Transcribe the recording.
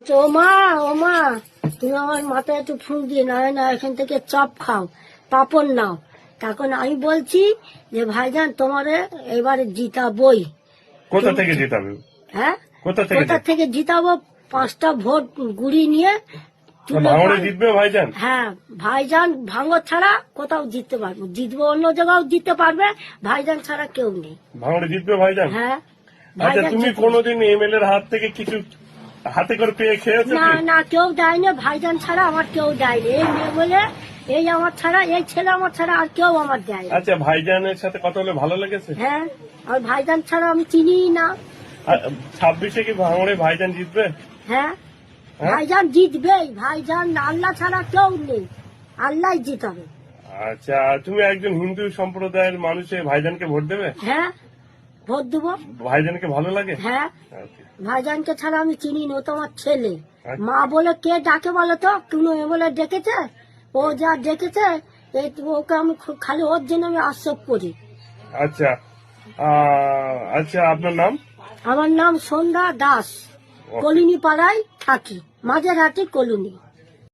তো ও মা তুমি আমার মাথায় একটু ফুঁক দিয়ে না এখান থেকে চপ খাও, পাপড় নাও। তখন আমি বলছি যে ভাইজান তোমারে এবারে জিতাবই। কোথা থেকে জিতাবে? হ্যাঁ, কোথা থেকে জিতাবো? 5টা ভোট গুড়ি নিয়ে ভাঙড়ে জিতবে ভাইজান? হ্যাঁ, ভাইজান ভাঙর ছাড়া কোথাও জিততে পারবো, জিতবো অন্য জায়গাও জিততে পারবে, ভাইজান ছাড়া কেউ নেই। ভাঙড়ে জিতবে ভাইজান? হ্যাঁ। আচ্ছা, তুমি কোনোদিন এমএলএর হাত থেকে কিছু হাতে করে পেয়ে খেয়েছো? না কেউ দেয়নি, ভাইজান ছাড়া আমার কেউ দেয়নি। এই মেয়ে বলে এই আমার ছাড়া, এই ছেলে আমার ছাড়া আর কেউ আমার দেয়। আচ্ছা, ভাইজানের সাথে কথা বলে ভালো লেগেছে? হ্যাঁ, আর ভাইজান ছাড়া আমি চিনি না। 26-এ কি ভাঙড়ে ভাইজান জিতবে? হ্যাঁ, ভাইজান জিতবেই, ভাইজান আল্লাহ ছাড়া কেউ নেই, আল্লাহ জিতাবে। আচ্ছা, তুমি একজন হিন্দু সম্প্রদায়ের মানুষে ভাইজানকে ভোট দেবে? হ্যাঁ, ভোট দেবো। ভাইজানকে ভালো লাগে? হ্যাঁ, আচ্ছা। ভাইজানকে ছাড়া আমি চিনি না, ও তো আমার ছেলে। মা বলে কে ডাকে বলো তো? কোনো বলে ডেকেছে? ও যা ডেকেছে ওকে আমি খালি ওর জন্য আমি আশ্রয় করি। আচ্ছা, আচ্ছা, আপনার নাম? আমার নাম সন্ধ্যা দাস, কলোনি পাড়ায় থাকি, মাঝেরহাটি কলোনি।